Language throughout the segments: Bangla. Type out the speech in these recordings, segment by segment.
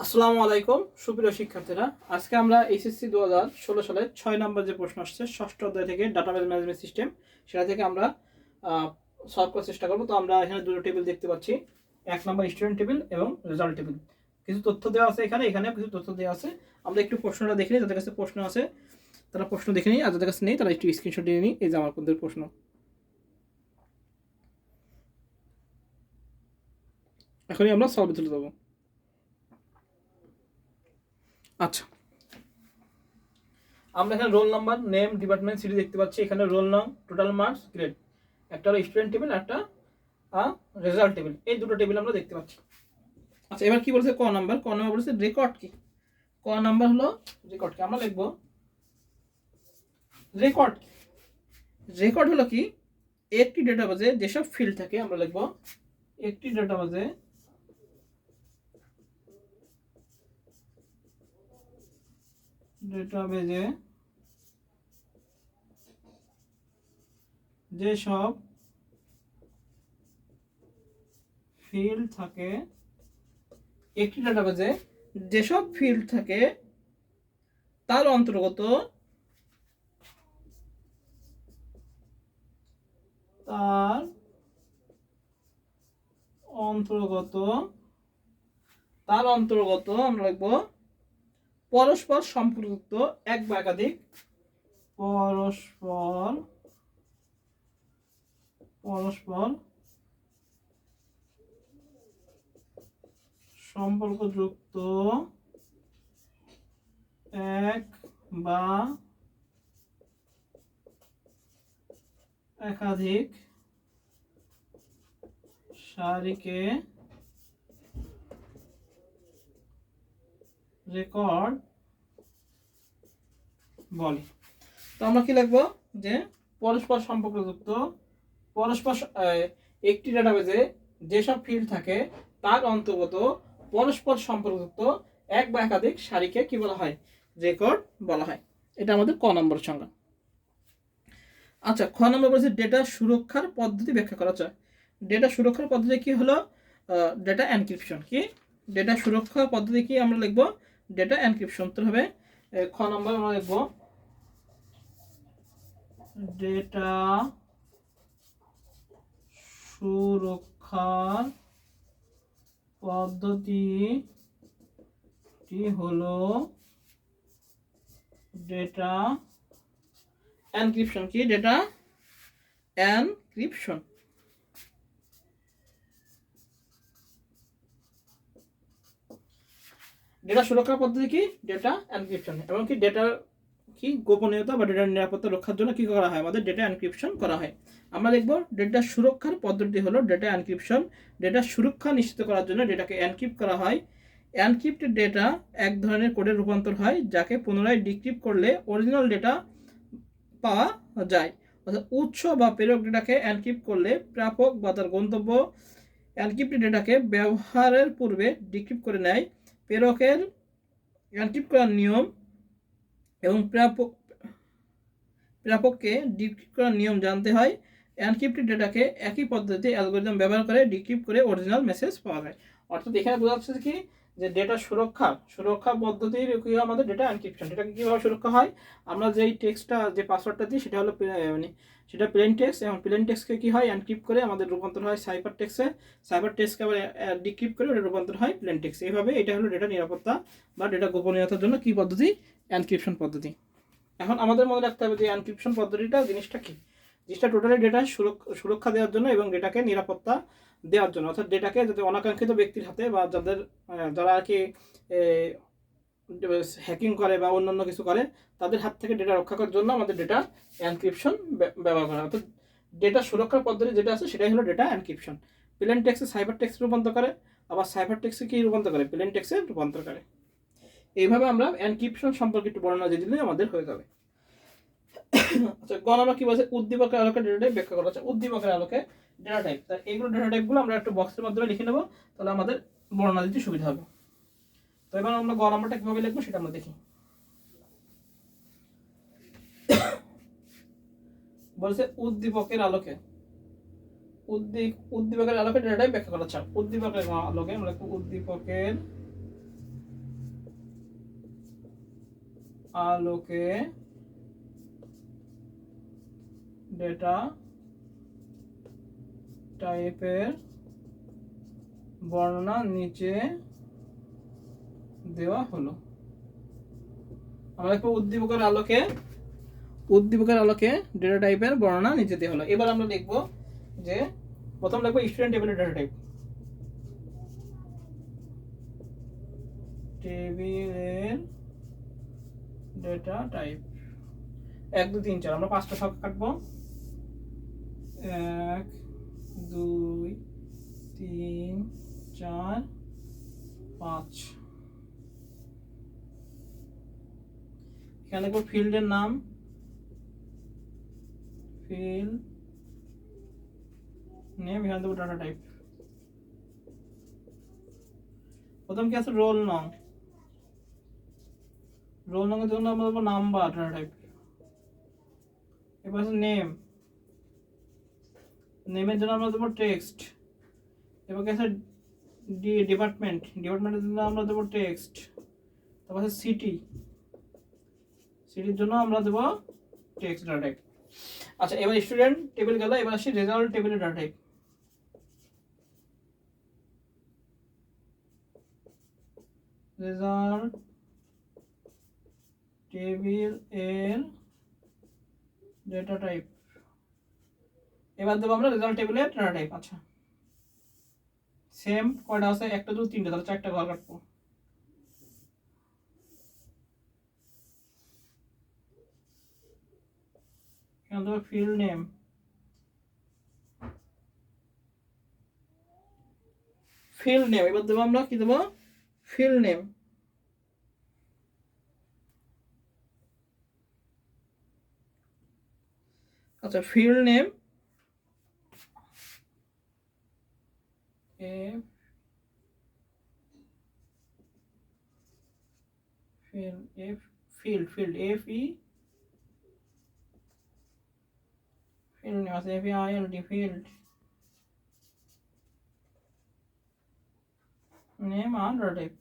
আসসালামু আলাইকুম সুপ্রিয় শিক্ষার্থীরা, আজকে আমরা এইচএসসি 2016 সালে 6 নম্বর যে প্রশ্ন আসছে ষষ্ঠ অধ্যায় থেকে ডাটাবেস ম্যানেজমেন্ট সিস্টেম, সেটা থেকে আমরা সলভ করার চেষ্টা করব। তো আমরা এখানে দুটো টেবিল দেখতে পাচ্ছি, এক নম্বর স্টুডেন্ট টেবিল এবং রেজাল্ট টেবিল। কিছু তথ্য দেওয়া আছে এখানেও কিছু তথ্য দেওয়া আছে। আমরা একটু প্রশ্নটা দেখে নিই, যাদের কাছে প্রশ্ন আছে তারা প্রশ্ন দেখে নিই, আর যাদের কাছে নেই তারা একটু স্ক্রিনশট দিয়ে নিই। এই যে আমার আপনাদের প্রশ্ন, এখনই আমরা সলভে তুলে দেবো। আচ্ছা, আমরা এখানে roll number, name, department, city দেখতে পাচ্ছি। এখানে রোল নাম, টোটাল মার্কস, গ্রেড, একটা হলো স্টুডেন্ট টেবিল, একটা রেজাল্ট টেবিল। এই দুটো টেবিল আমরা দেখতে পাচ্ছি। আচ্ছা, এবার কি বলছে ক নাম্বার বলছে রেকর্ড কি। ক নাম্বার হলো রেকর্ড কি। আমরা লিখবো রেকর্ড কি। রেকর্ড হলো কি, একটি ডেটাবেজে যেসব ফিল্ড থাকে, আমরা লিখবো একটি ডেটাবেজে যেসব ফিল্ড থাকে, একটি ডেটাবেজে যেসব ফিল্ড থাকে তার অন্তর্গত আমরা লিখবো পরস্পর সম্পর্কযুক্ত এক বা একাধিক সম্পর্কযুক্ত এক বা একাধিক সারিকে রেকর্ড বলে। তো আমরা কি লিখবো যে পরস্পর সম্পর্কযুক্ত একটি ডেটাবেজে যেসব ফিল্ড থাকে তার অন্তর্গত পরস্পর সম্পর্কযুক্ত এক বা একাধিক সারিকে কি বলা হয়, রেকর্ড বলা হয়। এটা আমাদের ক নম্বর সংজ্ঞা। আচ্ছা, খ নম্বর বলছে ডেটা সুরক্ষার পদ্ধতি ব্যাখ্যা করা যায়। ডেটা সুরক্ষার পদ্ধতি কি হলো, ডেটা এনক্রিপশন। কি ডেটা সুরক্ষা পদ্ধতি কি, আমরা লিখবো ডেটা এনক্রিপশন। তো হবে খ নম্বর আমরা লিখবো ডেটা সুরক্ষার পদ্ধতিটি হলো ডেটা এনক্রিপশন। কি ডেটা এনক্রিপশন। ডেটা সুরক্ষার পদ্ধতি কি, ডেটা এনক্রিপশন। এবং কি ডেটার কি গোপনীয়তা বা ডেটার নিরাপত্তা রক্ষার জন্য কি করা হয়, আমাদের ডেটা এনক্রিপশন করা হয়। আমরা দেখব ডেটা সুরক্ষার পদ্ধতি হলো ডেটা এনক্রিপশন। ডেটা সুরক্ষা নিশ্চিত করার জন্য ডেটাকে এনক্রিপ্ট করা হয়। এনক্রিপ্টেড ডেটা এক ধরনের কোডে রূপান্তর হয়, যাকে পুনরায় ডিক্রিপ্ট করলে অরিজিনাল ডেটা পাওয়া যায়। অর্থাৎ উৎস বা প্রেরক ডেটাকে এনক্রিপ্ট করলে প্রাপক বা তার গন্তব্য এনক্রিপ্টেড ডেটাকে ব্যবহারের পূর্বে ডিক্রিপ্ট করে নেয়। প্রেরকের এনক্রিপ্ট করার নিয়ম এবং প্রাপককে ডিক্রিপ্ট করার নিয়ম জানতে হয়। এনক্রিপ্টেড ডেটাকে একই পদ্ধতিতে অ্যালগরিদম ব্যবহার করে ডিক্রিপ্ট করে অরিজিনাল মেসেজ পাওয়া যায়। অর্থাৎ এখানে বোঝা যাচ্ছে কি, যে ডেটা সুরক্ষা পদ্ধতির কি আমাদের ডেটা এনক্রিপশন। ডেটাকে কীভাবে সুরক্ষা হয়, আমরা যেই টেক্সটটা, যে পাসওয়ার্ডটা দিই সেটা হলো সেটা প্লেন টেক্সট, এবং প্লেন টেক্সটকে কী হয়, এনক্রিপ্ট করে আমাদের রূপান্তর হয় সাইফার টেক্সটে। সাইফার টেক্সটকে আবার ডিক্রিপ্ট করে ওটা রূপান্তর হয় প্লেন টেক্সট। এইভাবে এটা হলো ডেটা নিরাপত্তা বা ডেটা গোপনীয়তার জন্য কি পদ্ধতি, এনক্রিপশন পদ্ধতি। এখন আমাদের মনে রাখতে হবে যে এনক্রিপশন পদ্ধতিটা জিনিসটা কি। জিনিসটা টোটালি ডেটা সুরক্ষা দেওয়ার জন্য এবং ডেটাকে নিরাপত্তা দেওয়ার জন্য, অর্থাৎ ডেটাকে যাতে অনাকাঙ্ক্ষিত ব্যক্তির হাতে বা যারা আর কি হ্যাকিং করে বা অন্যান্য কিছু করে তাদের হাত থেকে ডেটা রক্ষা করার জন্য আমাদের ডেটা এনক্রিপশন ব্যবহার করা। অর্থাৎ ডেটা সুরক্ষার পদ্ধতি যেটা আছে সেটাই হলো ডেটা এনক্রিপশন। প্লেন টেক্সটে সাইফার টেক্সট রূপান্তর করে, আবার সাইফার টেক্সটে কি রূপান্তর করে, প্লেন টেক্সটে রূপান্তর করে। এইভাবে আমরা এনক্রিপশন সম্পর্কে একটু বর্ণনা দিয়ে দিলে আমাদের হয়ে যাবে। আচ্ছা, আমরা কি বলছে উদ্দীপকের আলোকে ডেটা টাইপ ব্যাখ্যা করা হচ্ছে। উদ্দীপকের আলোকে ডেটা টাইপ, তাই এইগুলো ডেটা টাইপগুলো আমরা একটু বক্সের মাধ্যমে লিখে নেব, তাহলে আমাদের বর্ণনা দিতে সুবিধা হবে। তো এবার আমরা নাম্বারটা কিভাবে লিখবো সেটা আমরা দেখি। বলছে উদ্দীপকের আলোকে ডেটা টাইপ ব্যাখ্যা করা হচ্ছে। উদ্দীপকের আলোকে আমরা উদ্দীপকের আলোকে ডেটা টাইপের বর্ণনা নিচে দেওয়া হলো। আমরা দেখবো উদ্দীপকের আলোকে ডেটা টাইপের বর্ণনা নিচে দেওয়া হলো। এবার আমরা দেখবো যে প্রথম দেখবো স্টুডেন্ট টেবিলের ডেটা টাইপ। টেবিলের ডেটা টাইপ 1 2 3 4 আমরা 5টা সংখ্যা কাটবো। 1 2 3 4 5। এখানে দেখো ফিল্ডের নাম, ফিল্ড নেম, এখানে দেবো ডাটা টাইপ। প্রথম কি আছে রোল নং, রোল নং এর জন্য আমরা দেবো নাম্বার ডাটা টাইপ। এবার আছে নেম, নেমের জন্য আমরা দেবো টেক্সট। এবার কি আছে ডিপার্টমেন্টের জন্য আমরা দেবো টেক্সট। তারপর আছে সিটির জন্য আমরা দেবো টেক্সট ডাটা টাইপ। আচ্ছা, এবার স্টুডেন্ট টেবিল গেল, এবার আসি রেজাল্ট টেবিলের ডাটা টাইপ। রেজাল্ট টেবিল এর ডেটা টাইপ। এবার দেবো আমরা রেজাল্ট টেবিলের ডাটা টাইপ। আচ্ছা, সেম কয়টা আছে, 1 2 3, তাহলে 4টা ঘর কাটবো। এখানে দেবো ফিল্ড নেম, এবার দেবো আমরা কি দেবো, ফিল্ড নেম। আচ্ছা, field name field F E field name আছে, FILD ফিল্ড নেম আর ডাটা টাইপ।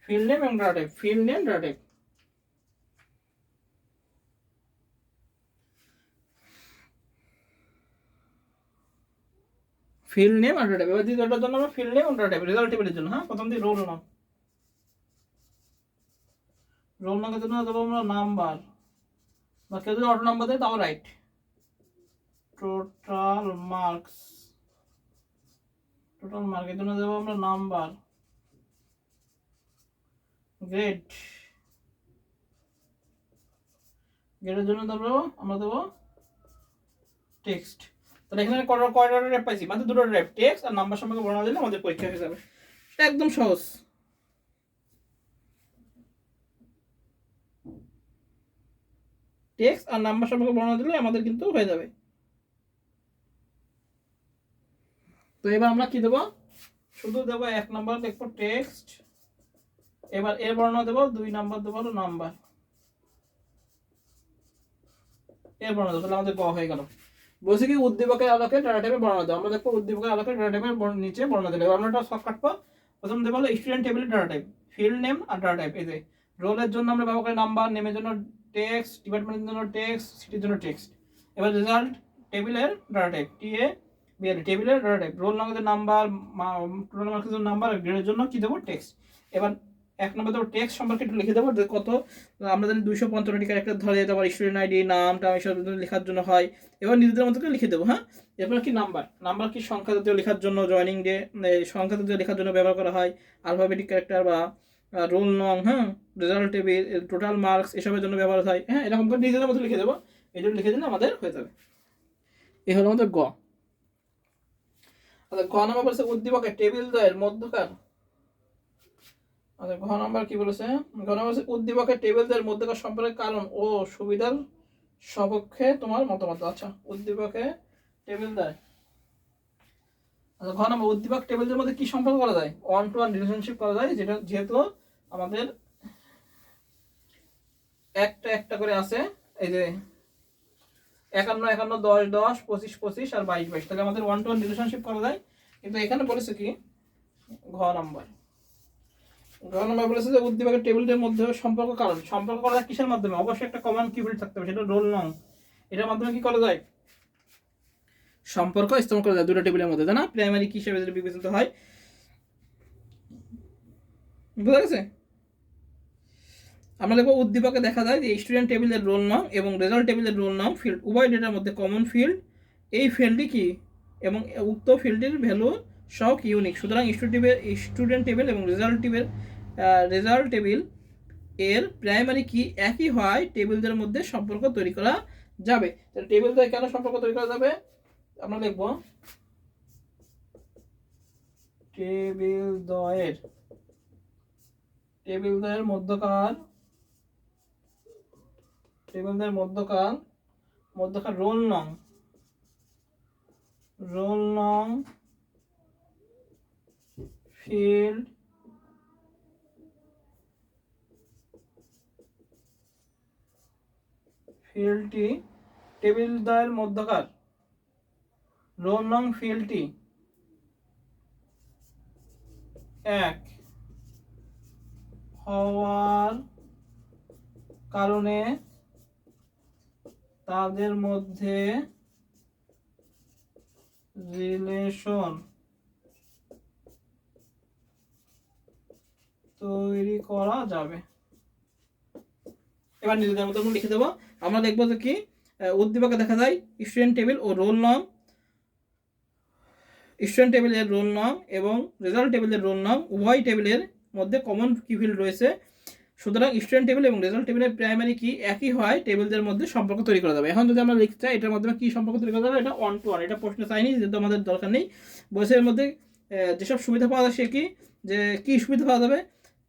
ফিল্ড নেম এবং data type, field name data type. Field name আর ডাটা টাইপ। এবার দ্বিতীয়টার জন্য আমরা ফিল্ড নেম আর ডাটা টাইপ রেজাল্ট টেবিলের জন্য। হ্যাঁ, প্রথম দিয়ে রোল নাম, রোল নামের জন্য দেবো আমরা নাম্বার, বা কেউ যদি অটো নাম্বার দেয় তাও রাইট। টোটাল মার্কস এর জন্য দেবো আমরা নাম্বার। গ্রেডের জন্য আমরা দেবো টেক্সট। তাহলে এখানে কয়টা টাইপ পাইছি, মাত্র 2টা টাইপ, টেক্সট আর নাম্বার সম্পর্কে বর্ণনা দিলে আমাদের পরীক্ষা হয়ে যাবে। এটা একদম সহজ। টেক্সট আর নাম্বার সম্পর্কে বর্ণনা দিলে আমাদের কিন্তু হয়ে যাবে। তো এবার আমরা কি দেবো, শুধু দেবো 1 নাম্বার দেখবো টেক্সট। এবার এর বর্ণনা দেবো 2 নাম্বার দেবো নাম্বার, এর বর্ণনা দেবো। তাহলে আমাদের গ হয়ে গেল। বলছি কি উদ্দীপকের আলোকে ডাটা টাইপের বর্ণনা দাও। আমরা দেখবো উদ্দীপকের আলোকে ডাটা টাইপের নিচে বর্ণনা দিলে আমরা এটা সব কাটবো। প্রথম দেবো হলো স্টুডেন্ট টেবিলের ডাটা টাইপ, ফিল্ড নেম আর ডাটা টাইপ। এই যে রোলের জন্য আমরা ব্যবহার করি নাম্বার, নেমের জন্য টেক্সট, ডিপার্টমেন্টের জন্য টেক্সট, সিটির জন্য টেক্সট। এবার রেজাল্ট টেবিলের ডাটা টাইপ, TABL টেবিলের ডাটা টাইপ। রোল নম্বরের নাম্বার, টোটাল মার্কের জন্য নাম্বার, আর গ্রেডের জন্য কি দেবো টেক্সট। এবার 1 নম্বর দেবো টেক্সট সম্পর্কে একটু লিখে দেবো যে কত, আমরা জানি 255টি ক্যারেক্টার ধরে, তারপর স্টুডেন্ট আইডি, নামটা এসব লেখার জন্য হয়। এবার নিজেদের মতো করে লিখে দেবো। হ্যাঁ, এরপর কি নাম্বার কি সংখ্যা জাতীয় লেখার জন্য, জয়নিং ডে সংখ্যা জাতীয় লেখার জন্য ব্যবহার করা হয়। আলফাবেটিক ক্যারেক্টার বা রোল নং, হ্যাঁ, রেজাল্ট টেবিল, টোটাল মার্কস এসবের জন্য ব্যবহার হয়। হ্যাঁ, এরকম করে নিজেদের মতো লিখে দেবো। এই জন্য লিখে দিলে আমাদের হয়ে যাবে। এই হলো আমাদের গ। আচ্ছা, ঘ নম্বর বলছে উদ্দীপকের টেবিল দ্বয়ের মধ্যকার। আচ্ছা, ঘ নম্বর কি বলেছে, ঘ নম্বর বলছে উদ্দীপকের টেবিল দ্বয়ের মধ্যকার সম্পর্কে কারণ ও সুবিধার সপক্ষে তোমার মতামত। আচ্ছা, উদ্দীপকে টেবিল দ্বয়। আচ্ছা, ঘ নম্বর উদ্দীপক টেবিলদের মধ্যে কি সম্পর্ক করা যায়, 1-to-1 রিলেশনশিপ করা যায়, যেটা যেহেতু আমাদের একটা করে আছে। এই যে 51 51, 10 10, 25 25 আর 22 22, তাহলে আমাদের 1-to-1 রিলেশনশিপ করা যায়। কিন্তু এখানে বলেছে কি ঘ নাম্বার, ঘ নম্বর বলেছে যে উদ্দীপকের টেবিলের মধ্যে সম্পর্ক কারণ সম্পর্ক করা যায় কিসের মাধ্যমে? অবশ্যই একটা কমন কিফিল্ড থাকতে হবে, সেটা রোল নং। এটার মাধ্যমে কি করা যায়? সম্পর্ক স্থাপন করা যায় দুটো টেবিলের মধ্যে, তাই না? প্রাইমারি কি হিসেবে যেটা বিবেচিত হয়। বুঝা গেছে? আমরা দেখবো উদ্দীপকে দেখা যায় যে স্টুডেন্ট টেবিলের রোল নাম এবং রেজাল্ট টেবিলের রোল নাম ফিল্ড উভয় ডেটার মধ্যে কমন ফিল্ড। এই ফিল্ডটি কি এবং উক্ত ফিল্ডের ভ্যালু সব ইউনিক। সুতরাং স্টুডেন্ট টেবিল এবং রেজাল্ট টেবিল এর প্রাইমারি কি একই হয় টেবিলদের মধ্যে সম্পর্ক তৈরি করা যাবে। তাহলে টেবিল দ্বয় কেন সম্পর্ক তৈরি করা যাবে? আমরা লিখব টেবিল দ্বয়ের মধ্যকার রোল নং ফিল্ডটি টেবিল দ্বয়ের মধ্যকার রোল নং ফিল্ডটি এক হওয়ার কারণে তাদের মধ্যে রিলেশন তৈরি করা যাবে। এবার নিজেদের মতো লিখে দেবো। আমরা দেখবো যে কি উদ্দীপকে দেখা যায় স্টুডেন্ট টেবিল ও রোল নং, স্টুডেন্ট টেবিলের রোল নং এবং রেজাল্ট টেবিলের রোল নং উভয় টেবিলের মধ্যে কমন কি ফিল্ড রয়েছে। সুতরাং স্টুডেন্ট টেবিল এবং রেজাল্ট টেবিলের প্রাইমারি কি একই হয় টেবিলদের মধ্যে সম্পর্ক তৈরি করা যাবে। এখন যদি আমরা লিখতে চাই এটার মাধ্যমে কি সম্পর্ক তৈরি করা যাবে, এটা 1 to 1। এটা প্রশ্ন চাইনি, যেহেতু আমাদের দরকার নেই। বয়সের মধ্যে যেসব সুবিধা পাওয়া যায় সে কি সুবিধা পাওয়া যাবে?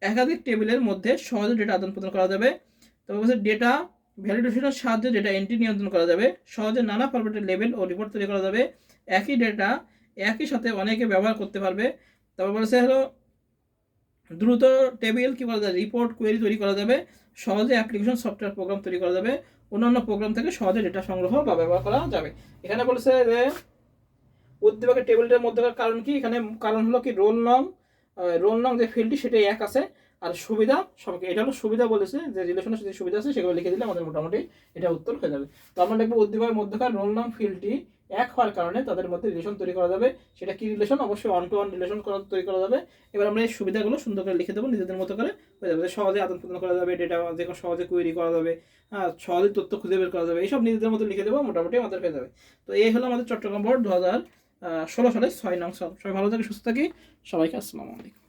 একাধিক টেবিলের মধ্যে সহজে ডেটা আদান প্রদান করা যাবে। তবে বলছে ডেটা ভ্যালিডেশনের সাহায্যে ডেটা এন্ট্রি নিয়ন্ত্রণ করা যাবে। সহজে নানা ফরম্যাটের লেবেল ও রিপোর্ট তৈরি করা যাবে। একই ডেটা একই সাথে অনেকে ব্যবহার করতে পারবে। তারপর বলেছে হলো দ্রুত টেবিল কি করা যায়, রিপোর্ট কোয়েরি তৈরি করা যাবে। সহজে অ্যাপ্লিকেশন সফটওয়্যার প্রোগ্রাম তৈরি করা যাবে। অন্যান্য প্রোগ্রাম থেকে সহজে ডেটা সংগ্রহ বা ব্যবহার করা যাবে। এখানে বলেছে যে উদ্দীপকের টেবিলটার মধ্যকার কারণ কি? এখানে কারণ হলো কি রোল নং যে ফিল্ডটি সেটাই এক আছে। আর সুবিধা সবকে, এটা হলো সুবিধা বলেছে, যে রিলেশনের যে সুবিধা আছে সেগুলো লিখে দিলে আমাদের মোটামুটি এটা উত্তর হয়ে যাবে। তো আমরা দেখবো উদ্দীপকের মধ্যকার রোল নং ফিল্ডটি এক হওয়ার কারণে তাদের মধ্যে রিলেশন তৈরি করা যাবে। সেটা কি রিলেশন? অবশ্যই 1 to 1 রিলেশন তৈরি করা যাবে। এবার আমরা এই সুবিধাগুলো সুন্দর করে লিখে দেবো নিজেদের মতো করে, হয়ে যাবে। সহজে আদান প্রদান করা যাবে, ডেটা সহজে কোয়েরি করা যাবে, সহজে তথ্য খুঁজে বের করা যাবে, এইসব নিজেদের মতো লিখে দেবো, মোটামুটি আমাদের হয়ে যাবে। তো এই হলো আমাদের চট্টগ্রাম বোর্ড 2016 সালে 6 নং সলভ। সবাই ভালো থাকি, সুস্থ থাকি, সবাইকে আসসালামু আলাইকুম।